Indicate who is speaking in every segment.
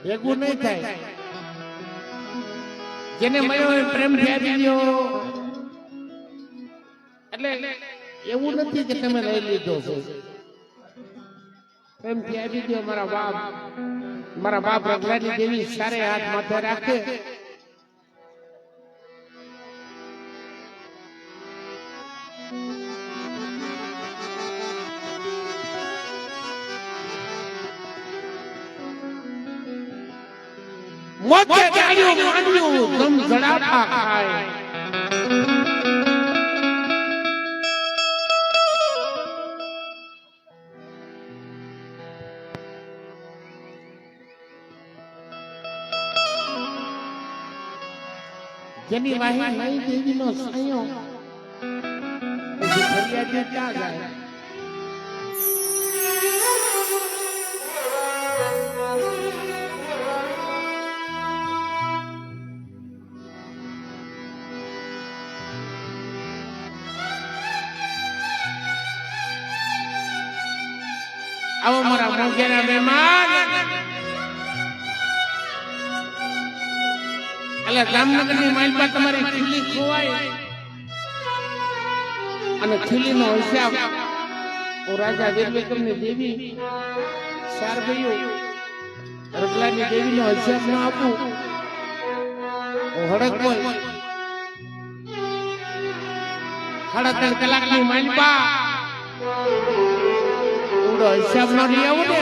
Speaker 1: ભેગું નહીં થાય. જેને મળ્યો હોય પ્રેમ આપી દો. એટલે એવું નથી કે તમે લઈ લીધો છો. પ્રેમથી આપી દો. મારા બાપ રગલાની દેવી સારે હાથ માથે રાખે. મોતે ગાડ્યું માંડ્યું ધમ ધડાકા ખાય. જેની વાહી નહીં દેવીનો સાયો ફરિયાદ ક્યાં જાય? આવો મારા મોંઘેરા મહેમાન. એટલે જામનગરની માલપા તમારી ખીલી ખોવાય અને ખીલીનો હિસાબ રાજા વીરવિક્રમની દેવી ચાર ગયો રગલાની દેવીનો હિસાબ ન આપું હડક હોય. 3.5 કલાકની માલપા હિસાબ ન લઈ આવું ને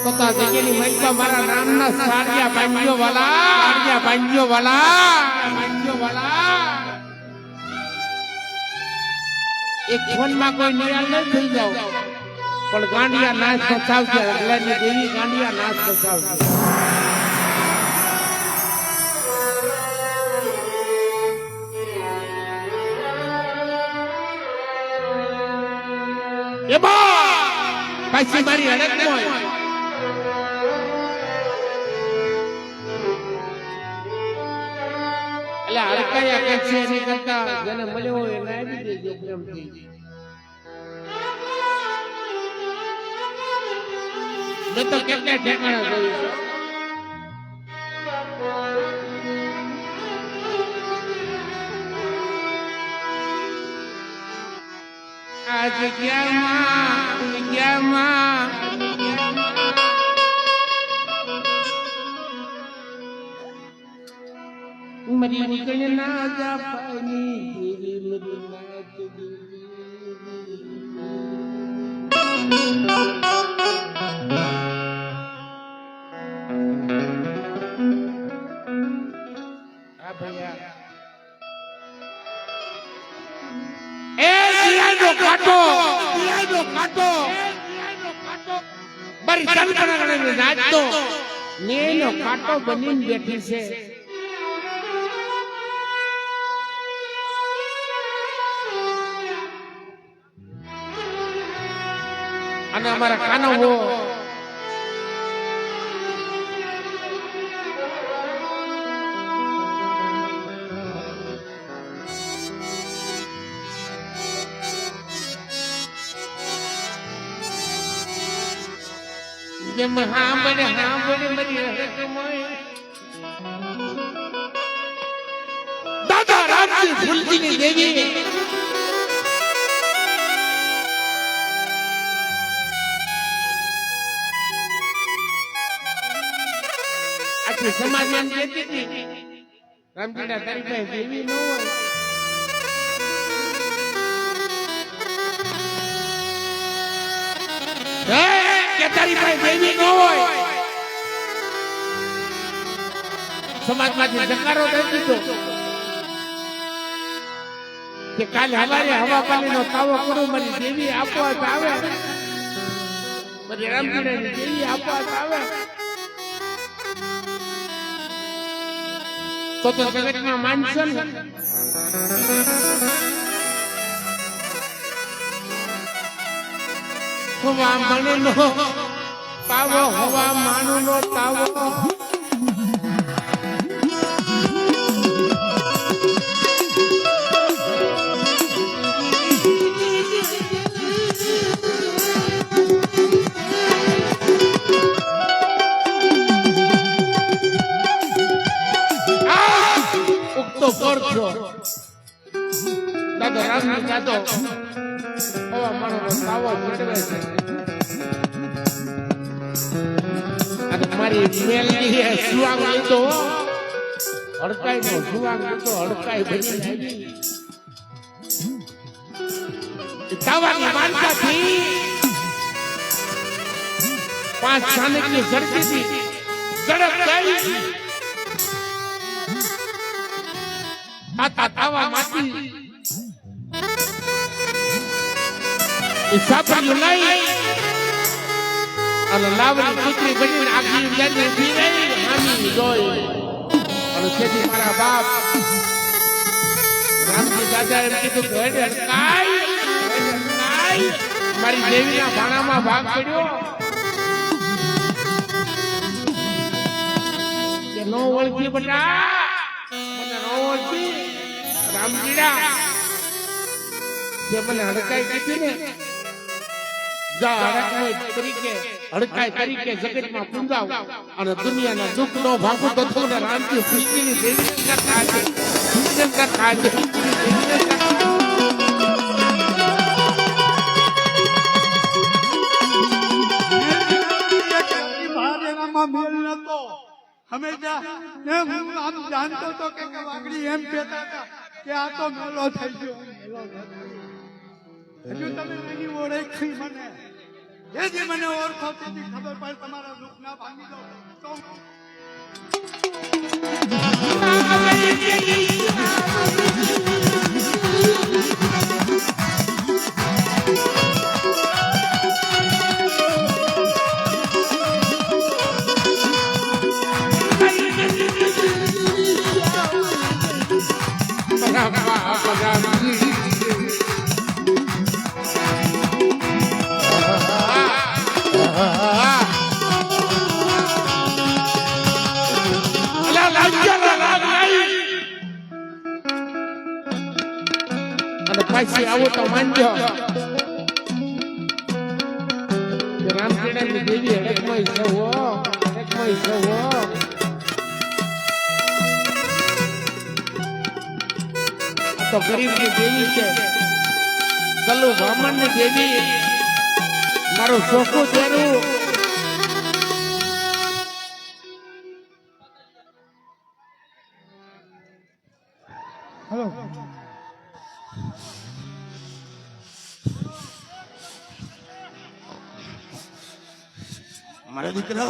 Speaker 1: તો જગ્યાની મૈકા મારા નામના સાડિયા બાંધ્યો વાલા એક ફોનમાં કોઈ નિરાલ નહીં થઈ જાવ પણ ગાંડિયા નાશ બચાવશે. રગલાની દેવી ગાંડિયા નાશ બચાવશે. એ બા પાછી મારી હડક મોય. એટલે હડકાયા કે છે એની કરતા જેને મળ્યો હોય એને આપી દેજો પ્રેમથી. મેં તો કેટલા ઠેકાણા જોયું છે. આ જગ્યામાં મરી નીકળે ના જા પાની દેવી મરી ના દેવી. આ ભૈયા કાટો બરી ચંદ્રગણને નાચતો નેનો કાટો બનીને બેઠી છે. અને અમારા કાનો હો જેમ હાંભળે મરી દાદા રામજી ફૂલજીની દેવી આખી સમાજમાં કહેતી હતી રામજીડા તારી પાસે દેવી ન હોય. તારી પાસે દેવી ન હોય. સમાજમાંથી જકારો દઈ દીધો કે કાલે હવારે હવા પાણીનો તાવો કરું મારી દેવી આપવા આવે. મારી રામજીની દેવી આપવા આવે તો જગતમાં માનશો ને. હવા મણનો પાવો હવા માણનો તાવો. રામની જાતો હવા મારો તાવો ચડવે છે અને મારી મેલની સુવાગ લીધો હડકાઈ નો સુવાગ લીધો હડકાઈ બની આવી તાવાની માનતાથી 5 સ્થાનિકની ઝડપીથી ઝડપ ગઈ આતા તાવા માટી સાપડ્યું લઈ અને લાવણી પુત્રી બનીને આગી ઉજાને ઉભી રહી હામી જોઈ અને તેથી મારા બાપ રામજી દાદા એમ કીધું કે હેડ હડકાઈ મારી દેવીના ભાણામાં ભાગ પડ્યો કે નો ઓળખી બટા મને નો ઓળખી રામજીડા જે મને હડકાઈ કીધી ને જા હડકાઈ તરીકે જગતમાં પૂંજાવ અને દુનિયાના દુઃખ નો ભાગો તો થો ને રામજી ખુશીની દેવી કરતા છે કરતા છે
Speaker 2: મેલ નતો હંમેશા હું આમ જાણતો હતો કે વાગડી એમ કહેતા હતા કે આ તો મેલો થઈ ગયો હજુ તમે નહીં ઓળખી મને જે મને ઓળખો તેથી ખબર પડે તમારા દુઃખ ના ભાંગી દો
Speaker 1: આવો તો માનજો રામચંદ્રની દેવી હડકમય છે તો ગરીબની દેવી છે કલ્લુ બ્રાહ્મણની દેવી મારું ચોખ્ખું તેરું
Speaker 2: હેલો
Speaker 3: મારા દીકરા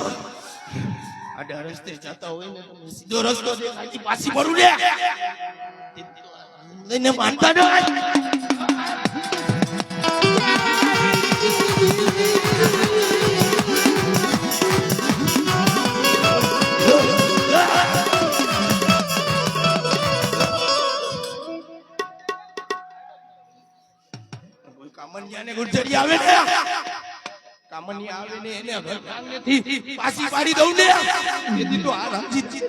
Speaker 3: આડા રસ્તે જતા હોય ને તમે સીધો રસ્તો દેખાય પાછી પડું લે લઈને માનતા ન કોઈ કામણિયાને ગુજરી આવે ને કામની આવે ને એને ઘર ભાંગનેથી પાછી પાડી દઉં ને તેથી તો આ રામજી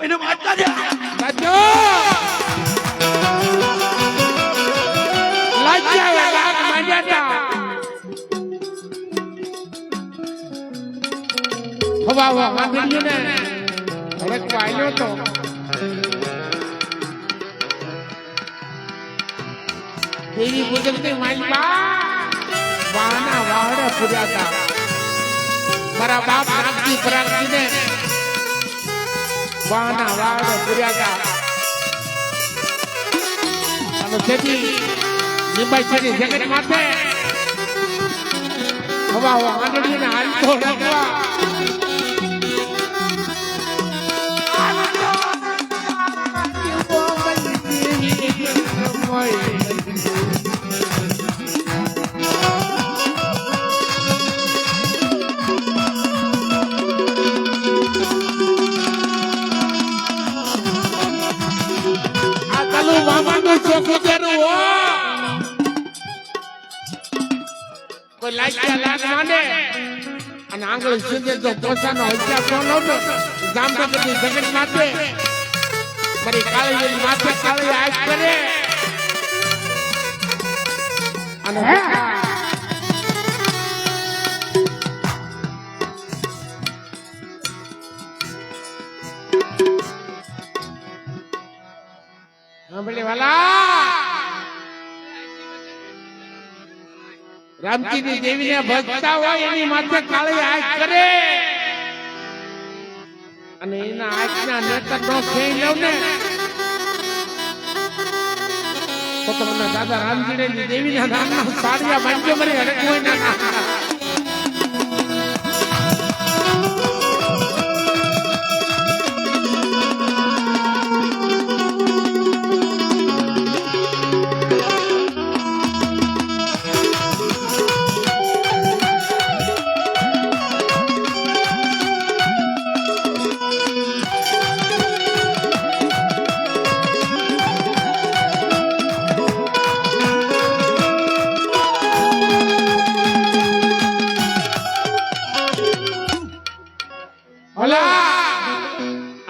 Speaker 3: એને મારતા દે
Speaker 1: સાચો લાજ્યા લાગ માજાતા હવા વાંદરીને હડકવા આવ્યો તો દેવી પૂજકની માલપા વાહના વાહડે પૂર્યા હતા મારા બાપ નાગજી પરાગજીને વાહના વાહડે પૂર્યા હતા અને તેથી નિંબાઈ જગત માથે હવા આંગળીને હાલતો રાખવા કોઈ લાગ્યા લાગ માંડે અને આંગળી સુધી જો પોતાનો હત્યા કોનો તો જામનગરની જગત માથે મારી કાળી માથે કાળી આગ કરે અને સાંભળી વાલા રામજીની દેવીને ભજતા હોય એની માથે કાળી આંખ કરે અને એના આંખના નેત્ર નો ખેઈ લઉં ને તો તમને દાદા રામજીની દેવીના નામના સાડિયા બાંધ્યો મરી હડકું ના નાખતા.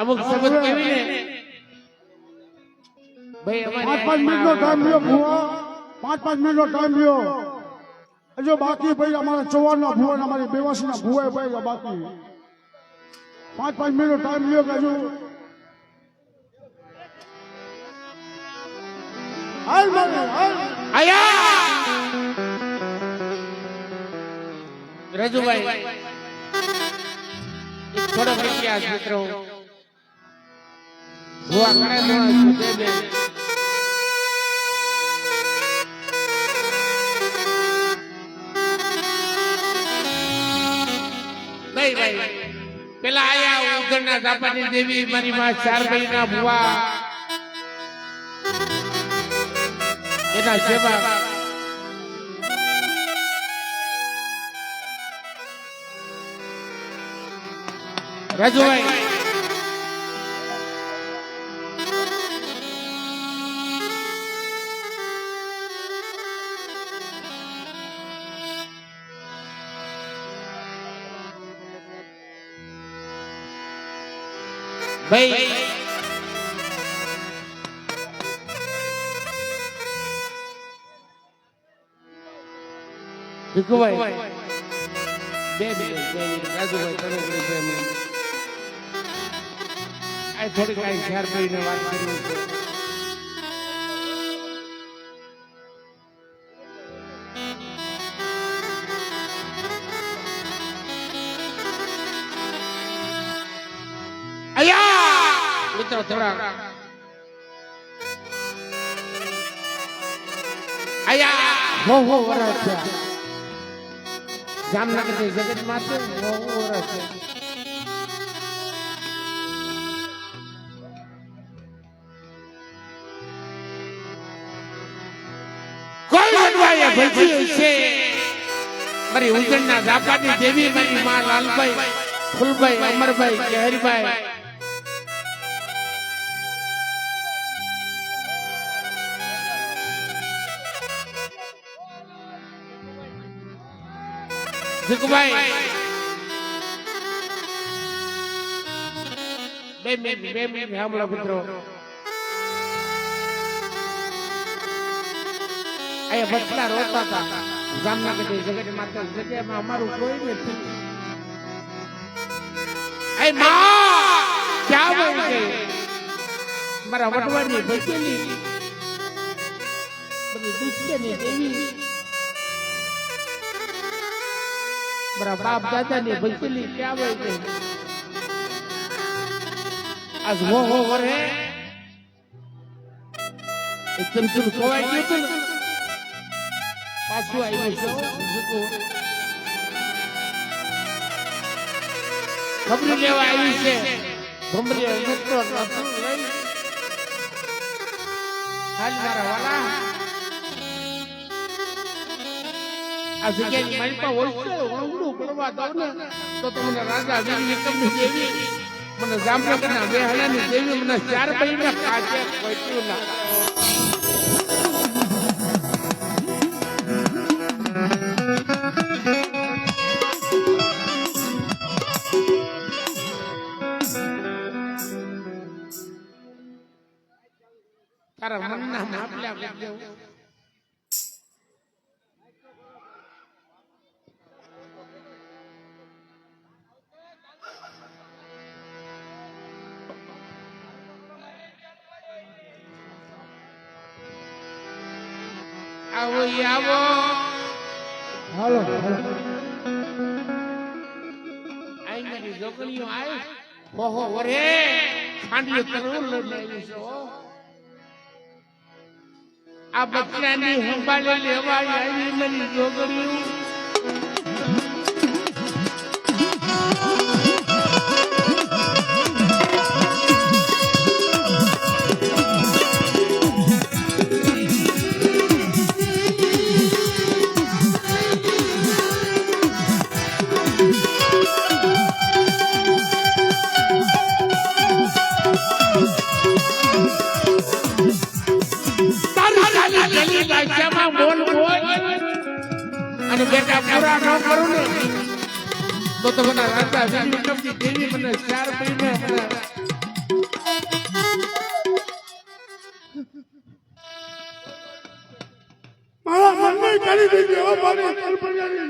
Speaker 1: અમુક શબ્દ કેવી ને ભાઈ અમારે
Speaker 2: 5 મિનિટનો ટાઈમ લ્યો ભુવા, 5 મિનિટનો ટાઈમ લ્યો. હજુ બાકી ભાઈ અમારા ચૌહાણના ભુવા ને અમારી બેવાસીના ભુવા ભાઈ બાકી 5 મિનિટનો ટાઈમ લ્યો કે હજુ હાલ મારે હાલ
Speaker 1: આયા રાજુભાઈ એક થોડો ઇતિહાસ મિત્રો ભુવા ઘણા દોડા છે બે ભાઈ પેલા આયા ઉગરના ઝાપાની દેવી મારી માં ચારભાઈ ના ભુવા એના સેવા રાજુભાઈ ભાઈ ભીખુભાઈ બે રાજુભાઈ થોડી કઈ ખ્યાલ કરીને વાત કરવી છે. મિત્રો થોડા આયા હો વરસ છે જામનગર થી જગત માથે હો વરસ છે. કોઈ વડવાએ ભજી છે મારી ઉજળના ઝાપાની દેવી મારી માં લાલભાઈ ફૂલભાઈ અમરભાઈ કેહરીભાઈ ભીખુભાઈ બે મિનિટ સાંભળો મિત્રો. અહીંયા બચલા રોતા હતા જામનગર થી જગત માતા જગ્યામાં અમારું કોઈ નથી. એ માં ક્યાં બોલ ગઈ મારા વડવાની બચેલી બધી દુષ્ટની દેવી મારા બાપ દાદા ની બચેલી ક્યાં બોલ ગઈ. આજ હો વરે એક ચમચું ખવાઈ ગયું હતું ને પાછું આવ્યું છે ખબર લેવા આવી છે ભમરી મિત્રો લઈ હાલ મારા વાલા આ જગ્યાની મારી પાસે હોય છે ઊંડું પડવા દઉં ને તો તમને રાજા વીર વિક્રમની દેવી મને જામનગરના બેહણાની દેવી મને 4 મહિના કાજે પહોંચ્યું ના. તારા મનના માપલ્યા કરજો. આવો આવો
Speaker 2: હાલો હાલો
Speaker 1: આઈ મારી છોકરીઓ આય ઓહો વરે ખાંડિયો તરવું લઈને આવી છે હો. આ બચ્ચાની સંભાળે લેવા આવી મારી છોકરીઓ. અને બેટા પૂરા ન કરું ને તો તમારા રાજા વિક્રમજી દેવી મને 4 મહિને
Speaker 2: મારા મનને કરી દીધી હવે મારી કલ્પનાની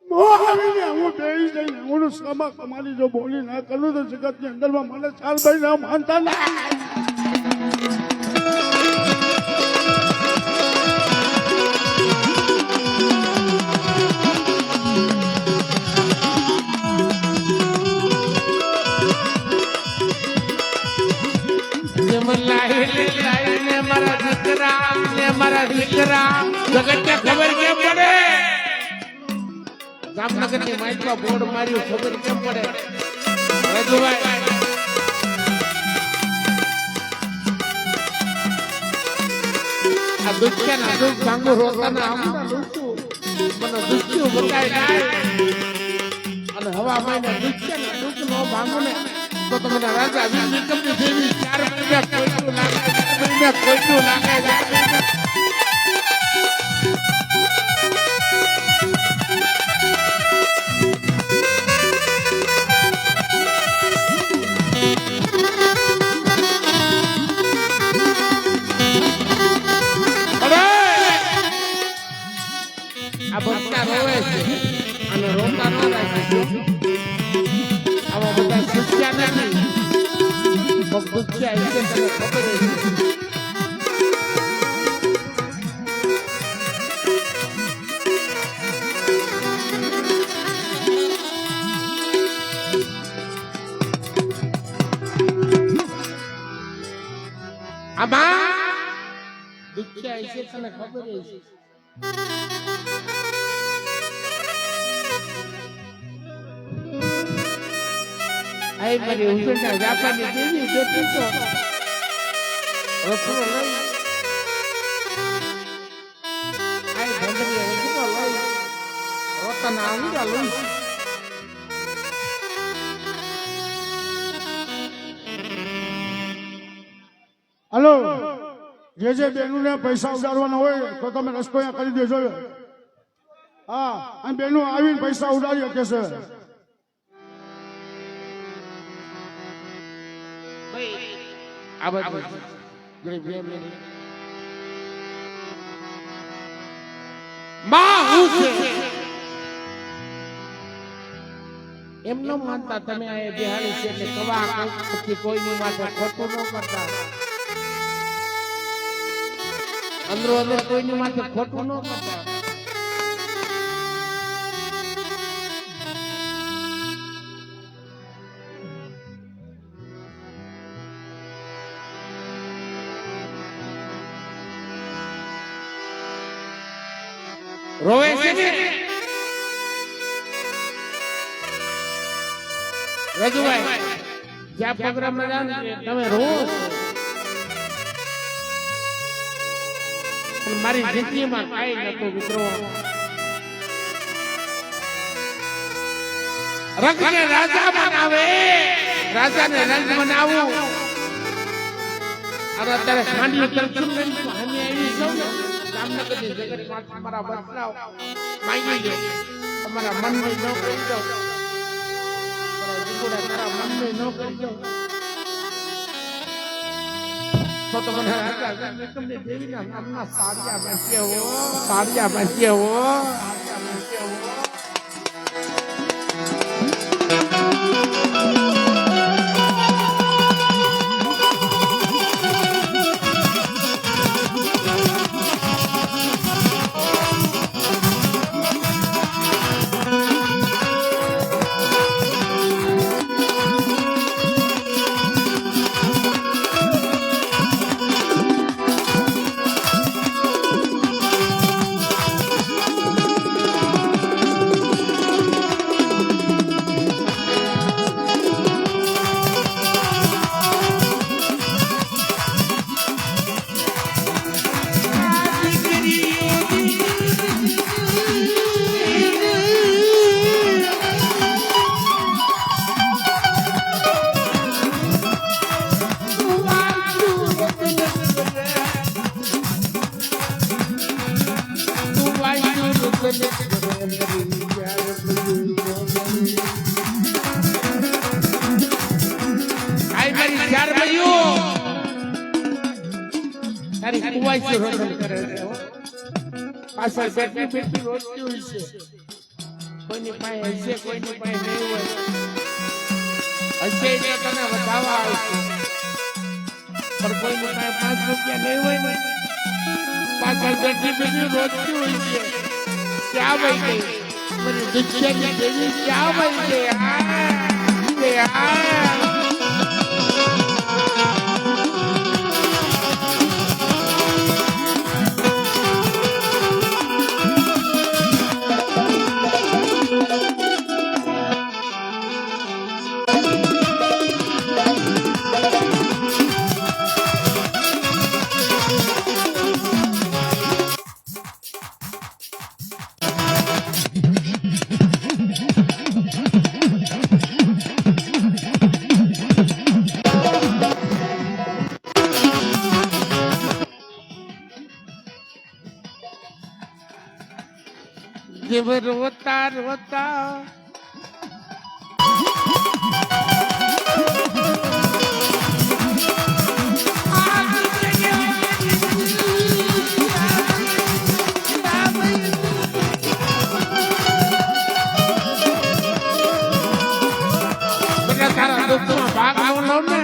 Speaker 2: મોહ આવીને હું બેહી જઈને હું સમા કમાલી જો બોલી ના કરું તો જગતની અંદરમાં મને 4 મહિના માનતા ના.
Speaker 1: લાઈને મારા દીકરા જગતને ખબર કેમ પડે? જામનગરની માઇકમાં બોર્ડ માર્યું ખબર કેમ પડે? રઘુભાઈ આ દુખ્યાના દુઃખ ભાંગુ રોતાના આમના દુખ્યું મને દુખ્યું બતાય જાય અને હવા મહિને દુખ્યાના દુઃખ નો ભાંગુ ને તો તમને રાજા વિક્રમની દેવી 4 મહિના કોઈનું લાગે 4 મહિના કોઈનું લાગે. આ બચ્ચા રોવે છે અને રોતા ન રાખે. આવા બધા શિક્ષા નથી બચ્ચા એટલે તને ખબર છે. આમાં દુખ્યા છે તને ખબર છે. આઈ મારી ઉજળના જાપાની દેવી બેઠી તો રસોડો લઈ આઈ ભંડરી રસોડો લઈ રોતાના આંગળા લઈ
Speaker 2: હાલો જે બેનું ને પૈસા ઉડાડવાના હોય તો તમે રસ્તો અહીંયા કરી દેજો. હા અને બેનું આવીને પૈસા ઉડાડી શકે છે.
Speaker 1: આ બધું માં હું છે એમ ન માનતા તમે આ બિહારી છે એટલે કવા પછી કોઈની માટે ખોટું ન કરતા. અંદરો અંદર કોઈની માટે ખોટું ન કરતા. રોવે છે ને રઘુભાઈ જ્યાં પ્રોગ્રામમાં જાઓ ને તમે રોવો છો. મારી જિંદગીમાં કાંઈ નતું મિત્રો. રંગને રાજા બનાવે રાજાને રંગ બનાવું અને અત્યારે ખાંડી તરફું લઈને હામી આવી છું ને જામનગરની જગતમાં તમારા બદલાવ માંગી લો. તમારા મનની ન કરી દો. તમારા મનની ન કરી દો તો તમને રાજા વિક્રમની દેવીના નામના સાડિયા બાંધ્યા હો. સાડિયા બાંધ્યા હો. આઈ મારી ચાર ભાઈઓ તારી કુવાઈ રોશન કરે છે હો. પાછળ બેઠી બેઠી રોટલી હોય છે. કોઈની પાસે હશે કોઈની પાસે નહીં હોય. હશે એટલે તને વધાવવા આવશે પણ કોઈની પાસે 5 રૂપિયા નહીં હોય ને પાછળ બેઠી બેઠી રોટલી હોય છે. ક્યાં વહી ગઈ મને દુનિયાની દેવી ક્યાં વહી ગઈ જીવ રોતા રોતા તારા દુઃખમાં ભાગ આવો ને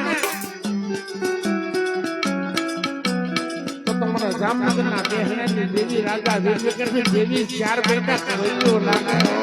Speaker 1: તો તમારા જામનગરના બેહણાની દેવી રાજા વિવેકરની દેવી 4 બેટા કરોડો લાગાયો.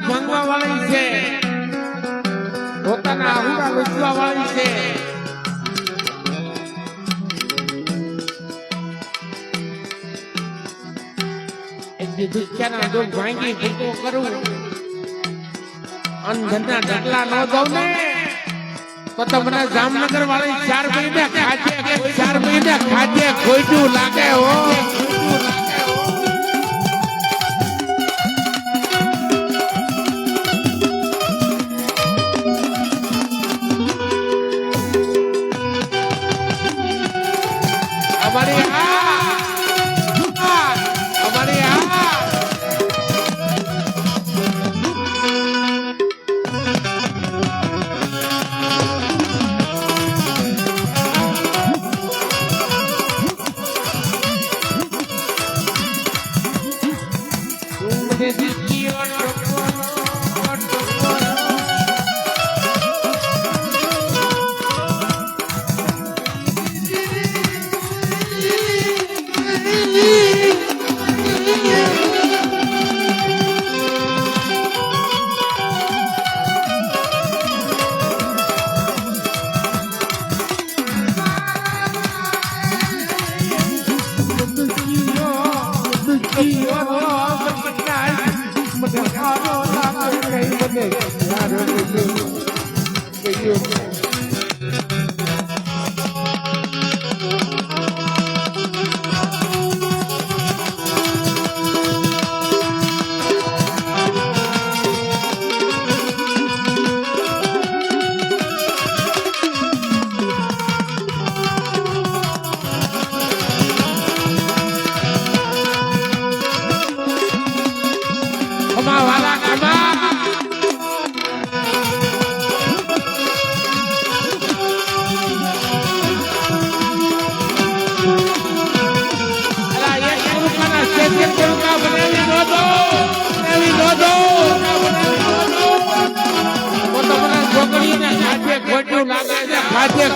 Speaker 1: ભંગવા વાળી છે પોતાના આહુડા લૂંટવા વાળી છે. એક દુખ્યાના દુઃખ ભાંગી ભૂકો કરું અંધના ઢગલા ન દઉં ને તો તમને જામનગર વાળી 4 મહિના ખાજે ખોટું લાગે હો.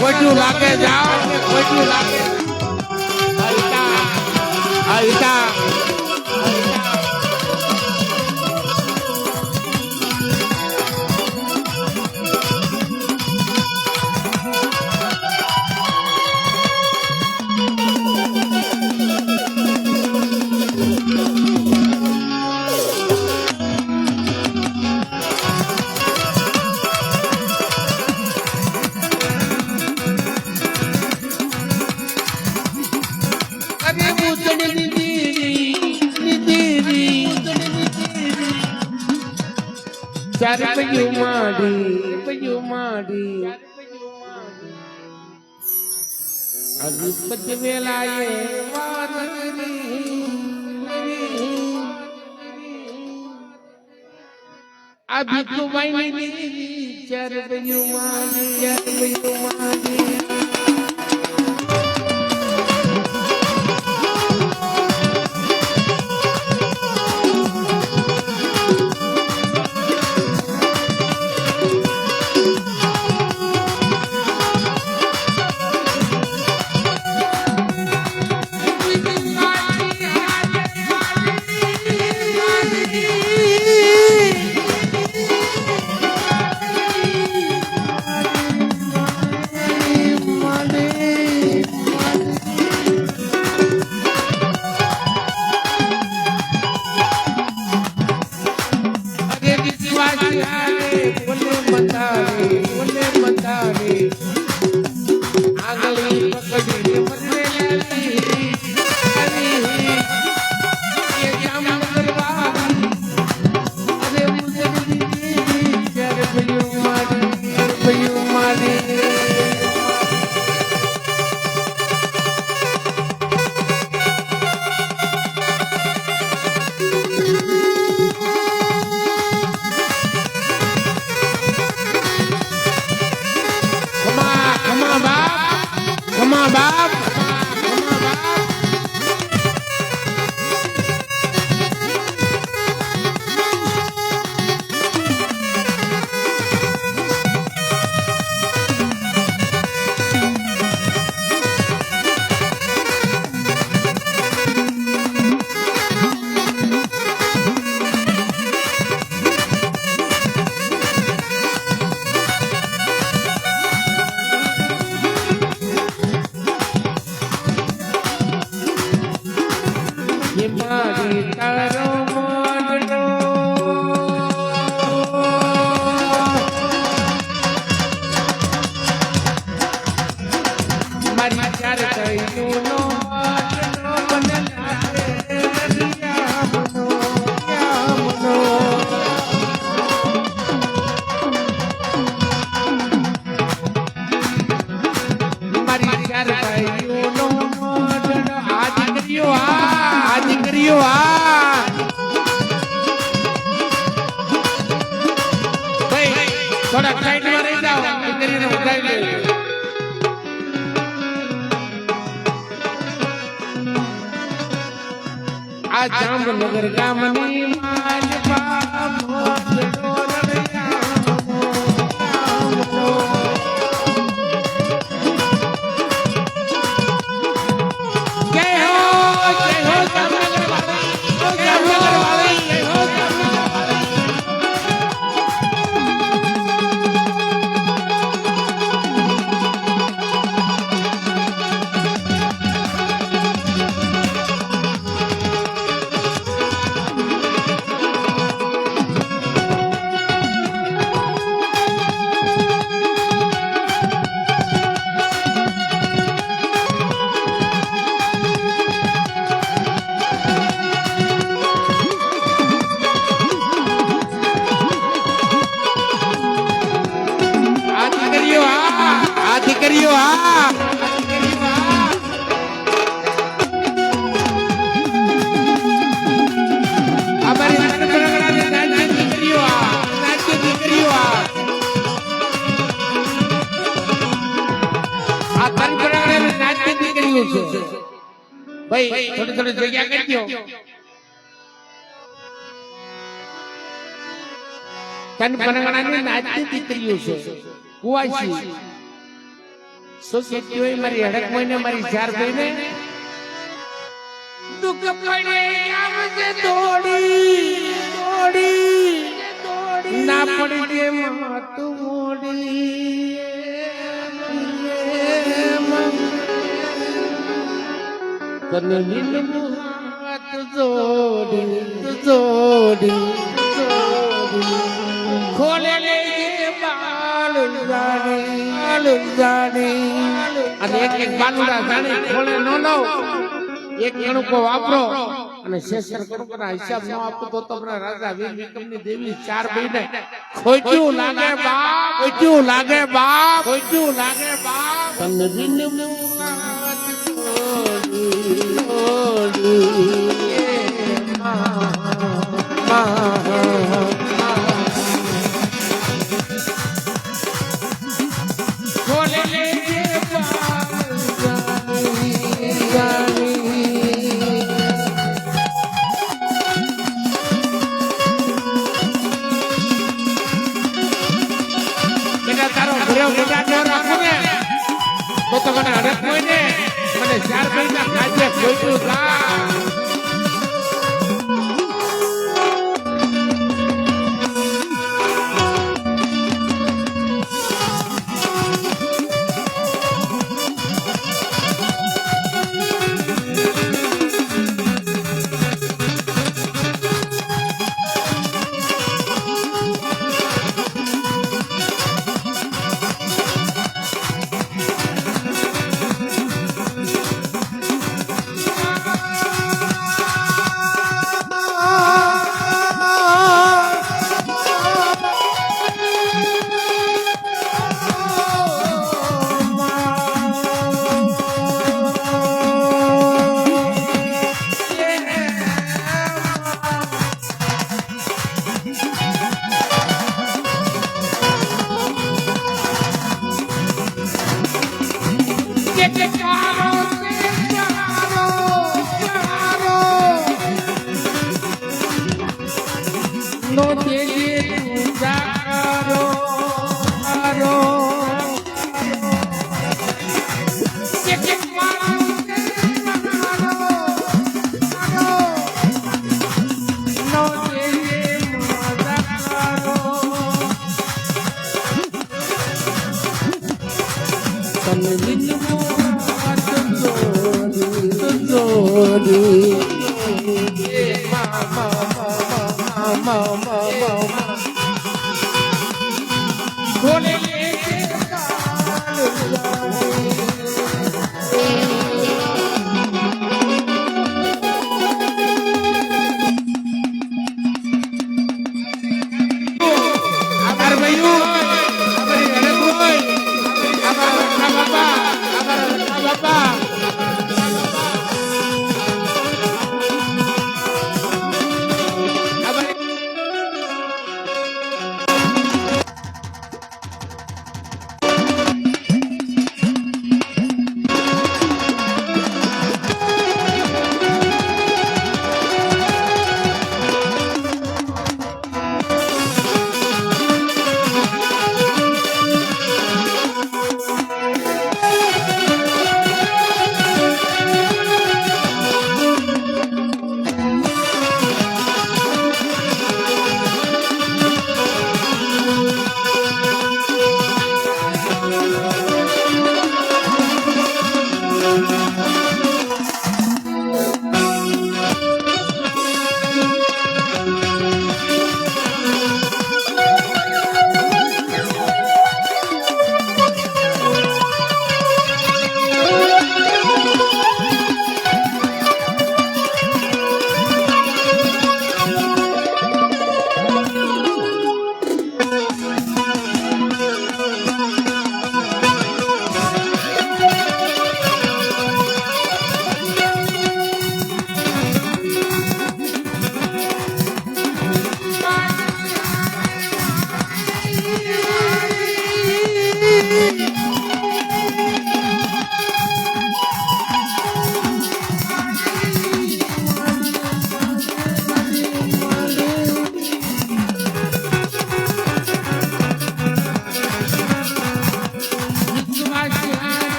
Speaker 1: ખોટું લાગે જાઓ ખોટું લાગે આઈતા ચાર પૈયું માડી અગિપત વેલાએ આ ભીખુ માઈ ચાર પૈયું માડી બાપ થોડા સાઈડમાં રહી જાઓ દીકરીને ઉઠાવી લે આ જામનગર ગામની માલપા મોજડો રળિયામનો જય હો જામનગર વાળી જય હો જામનગર વાળી દીકરીઓ ભાઈ થોડી થોડી જગ્યા કરી દો તન પનગણાની નાચતી દીકરીઓ છે કુવાસી સોસાયટી હોય મારી હડક મહિને મારી ચાર ભાઈને દુઃખ પડે આવજે દોડી દોડી ના પડી દે માતું મોડી તને લીલું હાથ જોડી ખોલે લે બાલ જાણી અને એક બાલુડા જાણી ખોલે નો એક ગણુકો વાપરો અને શેષર ગણુકોના હિસાબ ન આપો તો તમને રાજા વીર વિક્રમની દેવી ચાર બહીને ખોટ્યું લાગે બાપ તને લીલું હાથ તો મને હડક હોય ને મને 4 મહિના કાજે ખોટ્યું તા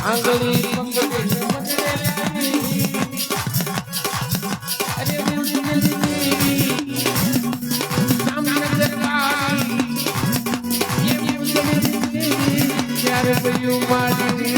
Speaker 1: આંગળી પંગળી અરે મુશ્કેલ દેવી જામનગર વાળી એ મુશ્કેલ દેવી ત્યારે ભયું મારી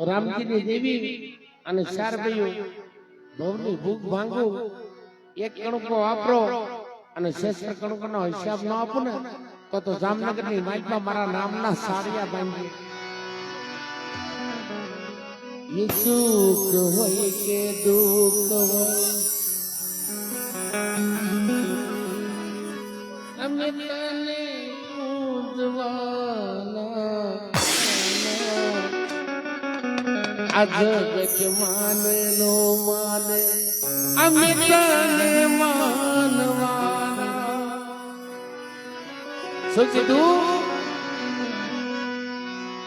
Speaker 1: રામજીની દેવી અને ચાર ભાઈઓ ભવની ભૂખ ભાંગો એક કણકો વાપરો અને શેષ કણકોનો હિસાબ ન આપો ને તો જામનગરની માઇકમાં મારા નામના સાડિયા બાંધીએ. એ સુખ હોય કે દુઃખ હોય અમે તને પૂજવાના આ જગત માને નો માને અમે તને માનવાના. શું કીધું?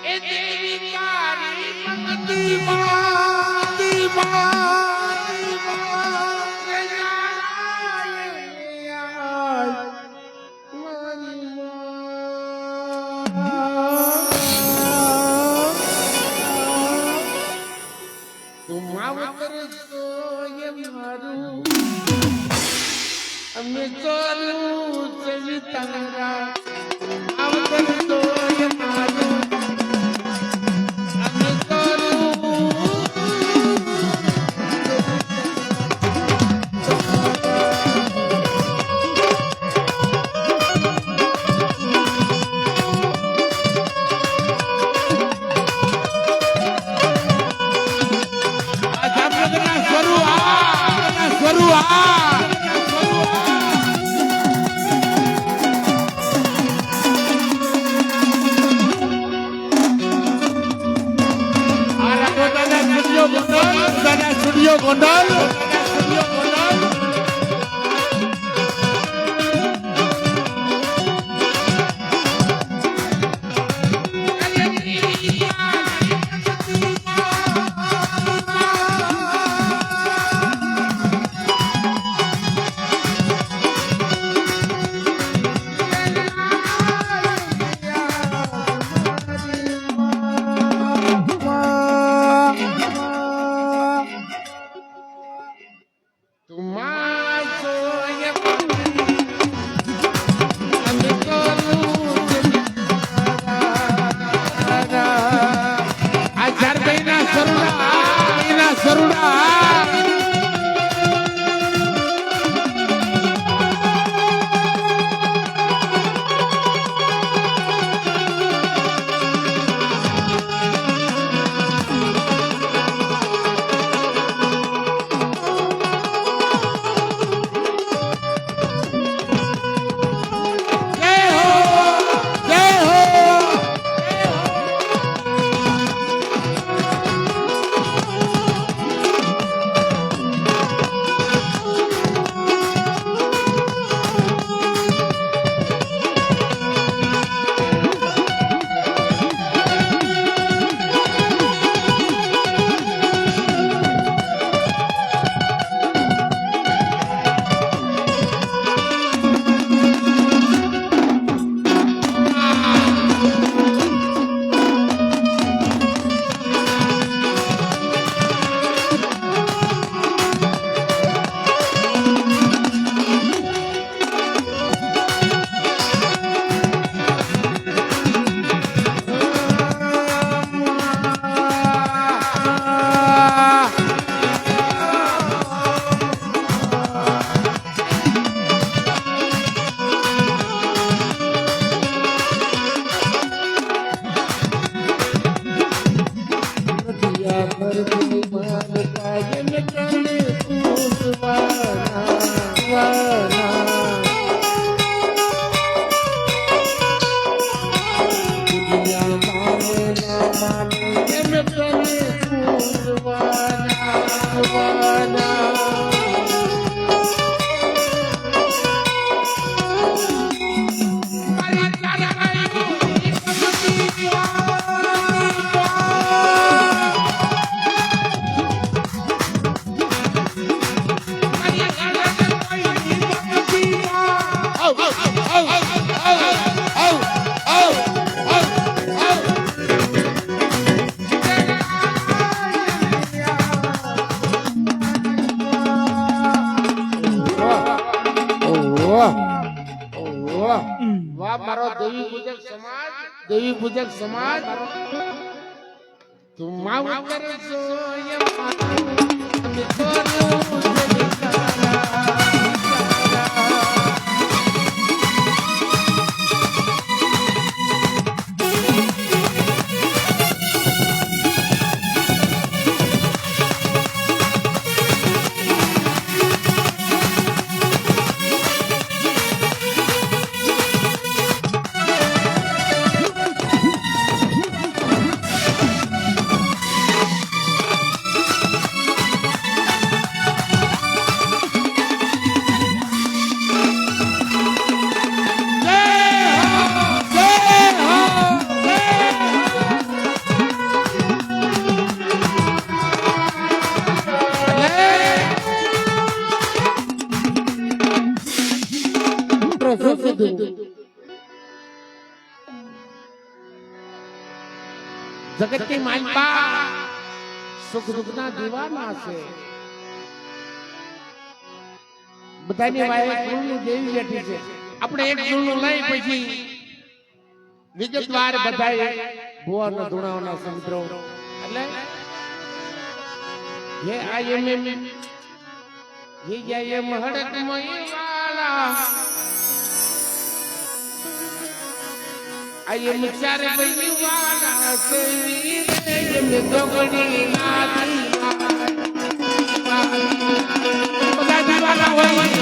Speaker 1: એ દેવી તારી મંગતી માતી માતી અમે ચાલું ચલી તારા આવતર તો મારું અમે ચાલું આ જામનગરના સ્વરૂપ સ્ટુડિયો ગોંડલ એમ તને ફૂલવાના વાહ મારો દેવી પૂજક સમાજ તું માવું કરે છો એમ અમે જગતની માલપા સુખ દુઃખના દીવાના છે બધાની વાય કુળની દેવી બેઠી છે આપણે એક કુળનું લઈ પછી વિગતવાર બધાએ ભુવાનો ધૂણાઓના સમુદ્રો એટલે હે આયમ હે જાય મહડક મહીવાલા આયમ ચાર બહીવાલા સેવી રે દોગડી નાદી બધા દીવાના હોય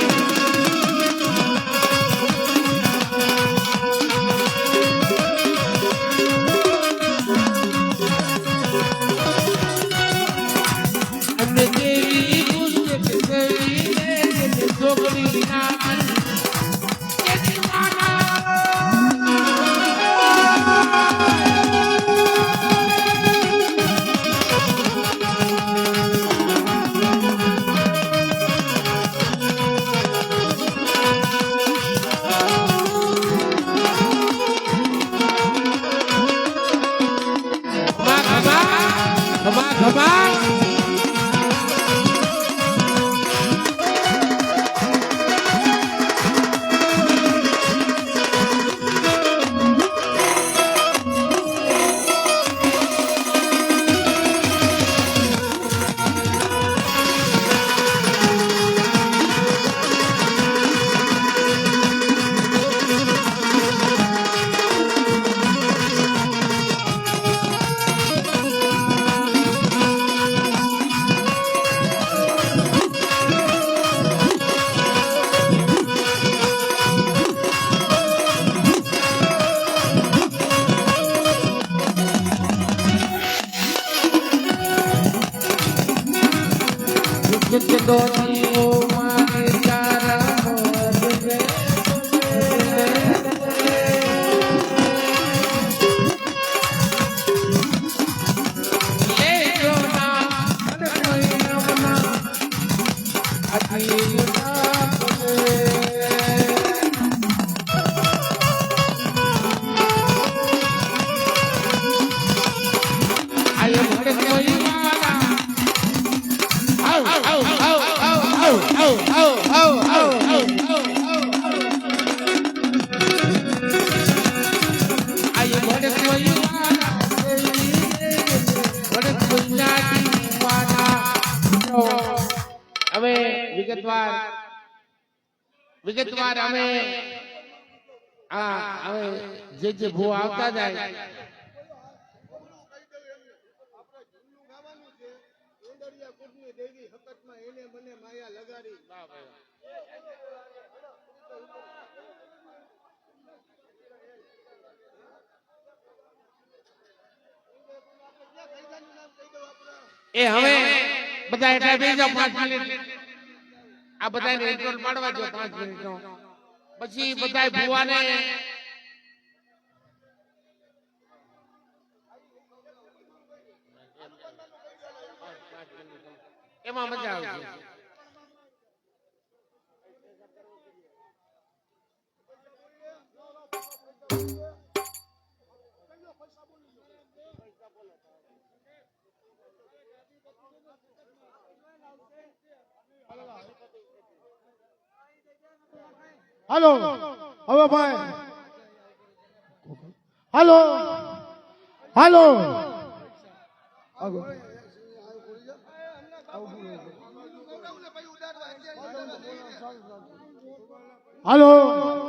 Speaker 1: વિગતવાર અમે હવે જે ભૂ આવતા જાય એ હવે બધા એટલે બેસી જાઓ 5 મિનિટ આ બધાને ઇન્ટ્રોલ પાડવા દો 5 મિનિટનો પછી બધાય ભુવાને એમાં મજા આવશે
Speaker 2: હાલો હવે ભાઈ હાલો હાલો હાલો